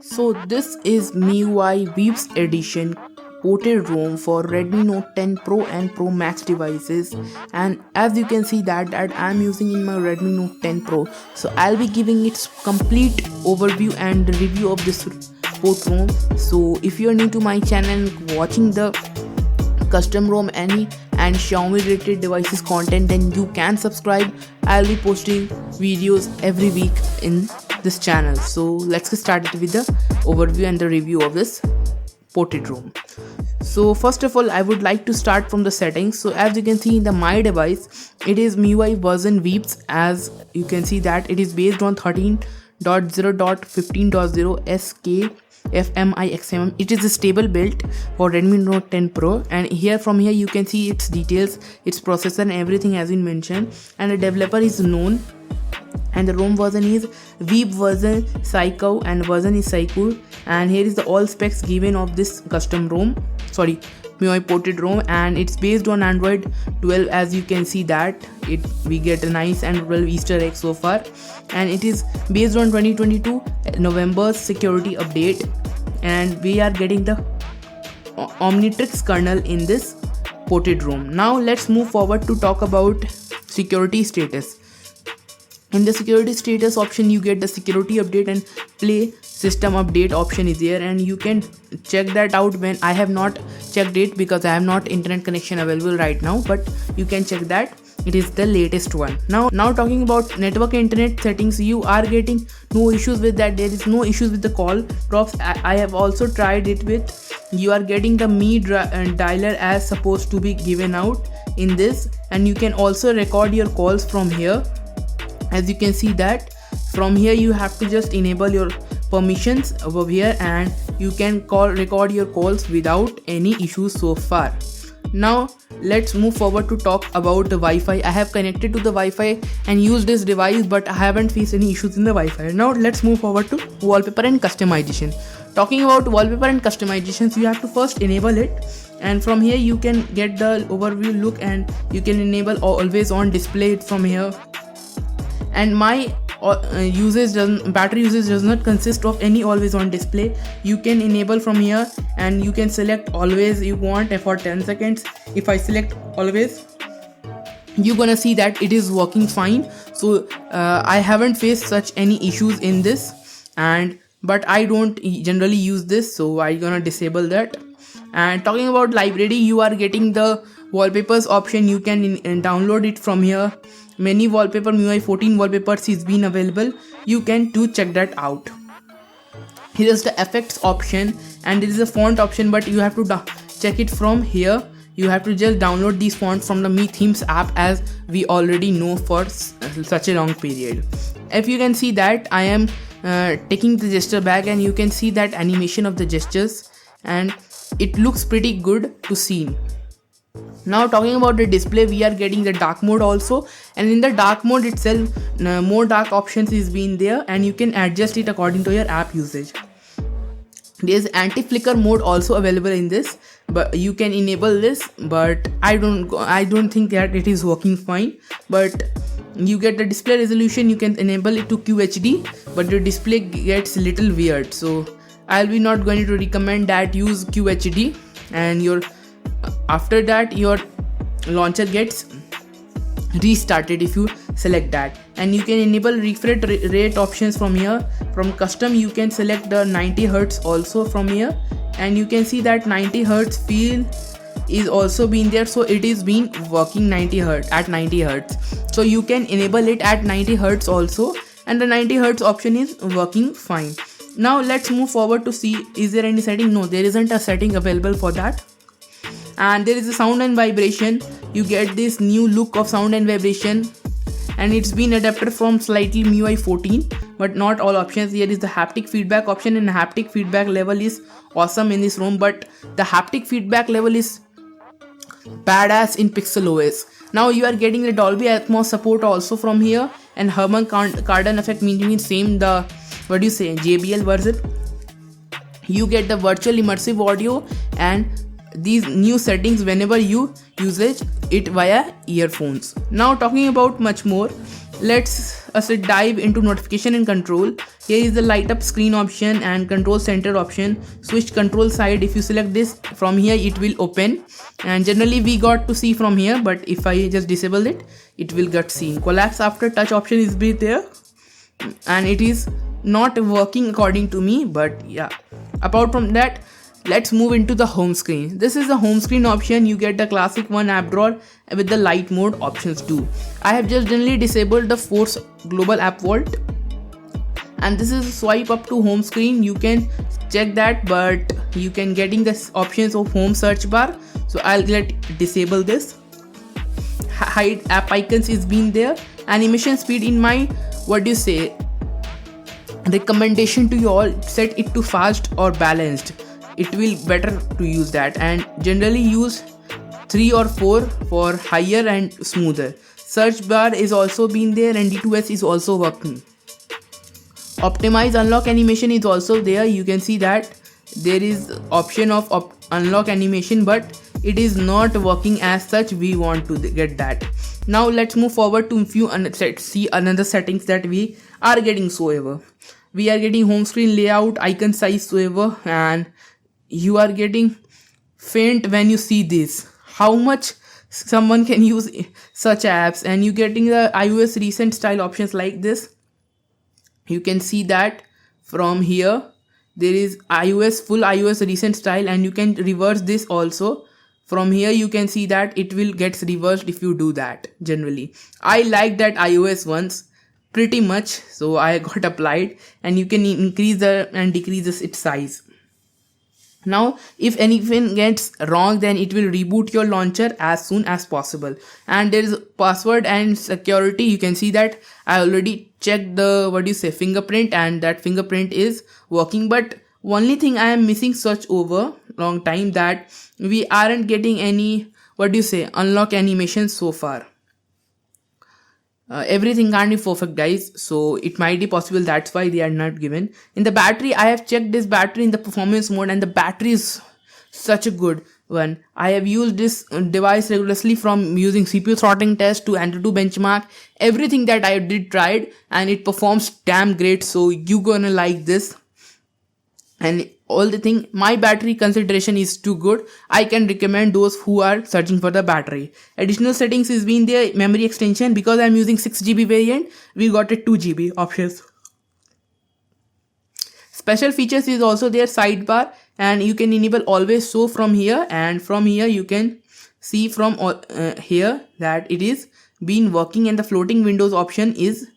So this is Miui Weebs edition ported ROM for Redmi Note 10 Pro and Pro Max devices, and as you can see that I'm using in my Redmi Note 10 Pro. So I'll be giving its complete overview and review of this port ROM. So if you're new to my channel and watching the custom ROM and Xiaomi related devices content, then you can subscribe. I'll be posting videos every week in this channel. So let's get started with the overview and the review of this ported ROM. So first of all, I would like to start from the settings. So as you can see in my device, it is MIUI version Weebs. As you can see that it is based on 13.0.15.0 SK FMIXM. It is a stable build for Redmi Note 10 Pro, and from here you can see its details, its processor and everything has been mentioned, and the developer is known, and the ROM version is Weeb version Psycho, and version is Psycho, and here is the all specs given of this custom ROM, MIUI ported ROM, and it's based on Android 12. As you can see that we get a nice and 12 Easter egg so far, and it is based on 2022 November's security update, and we are getting the Omnitrix kernel in this ported ROM. Now let's move forward to talk about security status. In the security status option, you get the security update and play system update option is there, and you can check that out. When I have not checked it because I have not internet connection available right now, but you can check that it is the latest one. Now talking about network internet settings, you are getting no issues with that. There is no issues with the call drops. I have also tried it with, you are getting the dialer as supposed to be given out in this, and you can also record your calls from here. As you can see that from here you have to just enable your permissions over here, and you can record your calls without any issues so far. Now let's move forward to talk about the Wi-Fi. I have connected to the Wi-Fi and used this device, but I haven't faced any issues in the Wi-Fi. Now let's move forward to wallpaper and customization. Talking about wallpaper and customizations, you have to first enable it, and from here you can get the overview look, and you can enable always on display from here. And my battery usage does not consist of any always on display. You can enable from here, and you can select always you want for 10 seconds. If I select always, you're gonna see that it is working fine. So I haven't faced such any issues in this, but I don't generally use this, so I'm gonna disable that. And talking about library, you are getting the wallpapers option. You can download it from here. Many wallpaper MIUI 14 wallpapers is been available. You can check that out. Here is the effects option, and there is a font option, but you have to check it from here. You have to just download these fonts from the Mi Themes app, as we already know for such a long period. If you can see that I am taking the gesture back, and you can see that animation of the gestures, and it looks pretty good to see. Now talking about the display, we are getting the dark mode also, and in the dark mode itself, more dark options is being there, and you can adjust it according to your app usage. There is anti-flicker mode also available in this, but you can enable this, but I don't think that it is working fine. But you get the display resolution, you can enable it to QHD, but the display gets little weird, so I'll be not going to recommend that use QHD, and after that your launcher gets restarted if you select that. And you can enable refresh rate options from here. From custom, you can select the 90 Hz also from here, and you can see that 90 Hz feel is also been there, so it is been working 90 Hz at 90 Hz. So you can enable it at 90 Hz also, and the 90 Hz option is working fine. Now let's move forward to see, is there any setting? No, there isn't a setting available for that. And there is a sound and vibration. You get this new look of sound and vibration, and it's been adapted from slightly MIUI 14, but not all options. Here is the haptic feedback option, and the haptic feedback level is awesome in this ROM, but the haptic feedback level is badass in Pixel OS. Now you are getting the Dolby Atmos support also from here, and Harman Kardon effect means same the JBL version. You get the virtual immersive audio and these new settings whenever you use it via earphones. Now talking about much more, let's us dive into notification and control. Here is the light up screen option and control center option. Switch control side. If you select this, from here it will open, and generally we got to see from here, but if I just disable it, it will get seen. Collapse after touch option is be there, and it is not working according to me, but yeah, apart from that, let's move into the home screen. This is the home screen option. You get the classic one app drawer with the light mode options too. I have just generally disabled the force global app vault, and this is swipe up to home screen. You can check that, but you can getting the options of home search bar, so I'll disable this. Hide app icons is being there. Animation speed in my recommendation to you all, set it to fast or balanced. It will better to use that, and generally use 3 or 4 for higher and smoother. Search bar is also been there, and D2S is also working. Optimize unlock animation is also there. You can see that there is option of unlock animation, but it is not working as such. We want to get that. Now let's move forward to see another settings that we are getting. So we are getting home screen layout, icon size, and you are getting faint when you see this, how much someone can use such apps, and you getting the iOS recent style options like this. You can see that from here there is full iOS recent style, and you can reverse this also. From here you can see that it will get reversed if you do that. Generally I like that iOS ones pretty much, so I got applied, and you can increase and decrease its size. Now if anything gets wrong, then it will reboot your launcher as soon as possible. And there is password and security. You can see that I already checked the fingerprint, and that fingerprint is working, but only thing I am missing such over long time, that we aren't getting any unlock animation so far. Everything can't be perfect, guys, so it might be possible, that's why they are not given. In the battery, I have checked this battery in the performance mode, and the battery is such a good one. I have used this device regularly, from using CPU throttling test to Antutu benchmark. Everything that I did tried, and it performs damn great, so you gonna like this. And all the thing, my battery consideration is too good. I can recommend those who are searching for the battery. Additional settings is being there. Memory extension, because I'm using 6GB variant, we got a 2GB options. Special features is also there, sidebar, and you can enable always show from here, and from here you can see from here that it is been working, and the floating windows option is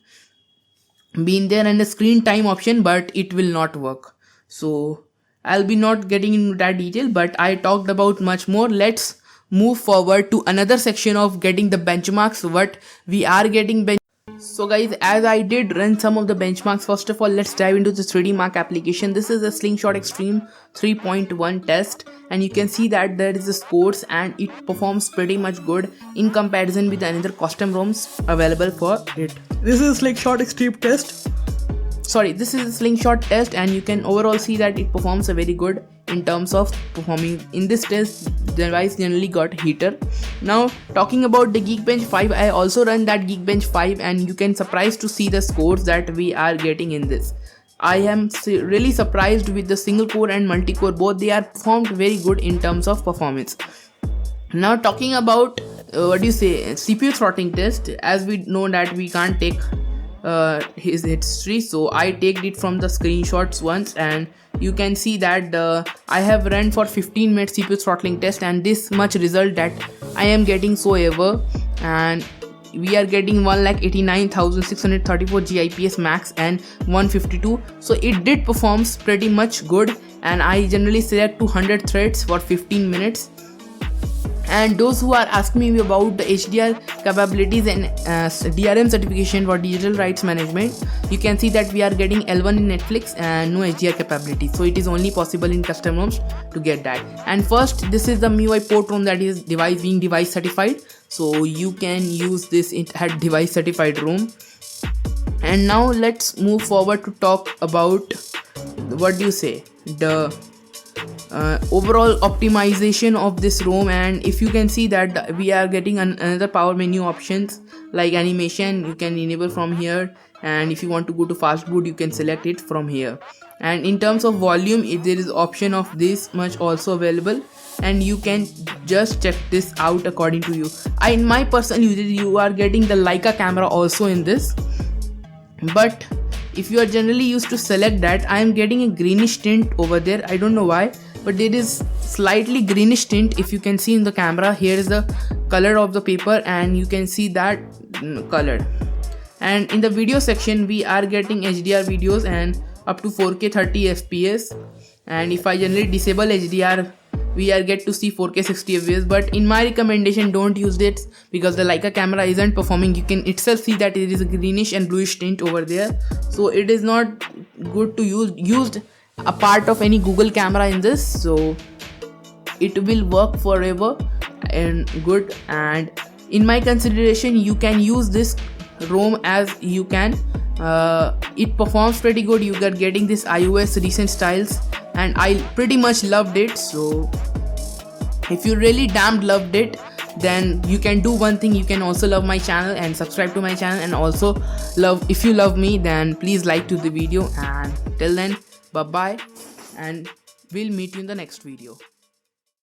been there, and the screen time option, but it will not work. So I'll be not getting into that detail, but I talked about much more. Let's move forward to another section of getting the benchmarks, what we are getting. So guys, as I did run some of the benchmarks, first of all, let's dive into the 3D Mark application. This is a Slingshot Extreme 3.1 test, and you can see that there is the scores, and it performs pretty much good in comparison with another custom ROMs available for it. This is Slingshot Extreme test. This is a slingshot test, and you can overall see that it performs a very good in terms of performing. In this test, the device generally got heater. Now talking about the Geekbench 5, I also run that Geekbench 5, and you can surprised to see the scores that we are getting in this. I am really surprised with the single core and multi-core, both they are performed very good in terms of performance. Now talking about CPU throttling test, as we know that we can't take his history, so I take it from the screenshots once, and you can see that I have run for 15 minutes CPU throttling test, and this much result that I am getting and we are getting 1,89,634 GIPS max and 152, so it did performs pretty much good, and I generally select 200 threads for 15 minutes. And those who are asking me about the HDR capabilities and DRM certification for digital rights management, you can see that we are getting L1 in Netflix and no HDR capability, so it is only possible in custom ROMs to get that. And first, this is the MIUI port ROM that is being device certified, so you can use this device certified ROM. And now let's move forward to talk about the overall optimization of this ROM. And if you can see that we are getting another power menu options like animation, you can enable from here, and if you want to go to fast boot, you can select it from here. And in terms of volume, there is option of this much also available, and you can just check this out according to you. In my personal usage, you are getting the Leica camera also in this, but if you are generally used to select that, I am getting a greenish tint over there. I don't know why, but there is slightly greenish tint. If you can see in the camera, here is the color of the paper, and you can see that color. And in the video section, we are getting HDR videos and up to 4K 30 FPS. And if I generally disable HDR, we are get to see 4K 60 FPS, but in my recommendation, don't use it because the Leica camera isn't performing. You can itself see that it is a greenish and bluish tint over there, so it is not good to used a part of any Google camera in this, so it will work forever and good. And in my consideration, you can use this ROM as you can. It performs pretty good. You are getting this iOS recent styles, and I pretty much loved it. So if you really damn loved it, then you can do one thing. You can also love my channel and subscribe to my channel, and also if you love me, then please like to the video. And till then, bye bye, and we'll meet you in the next video.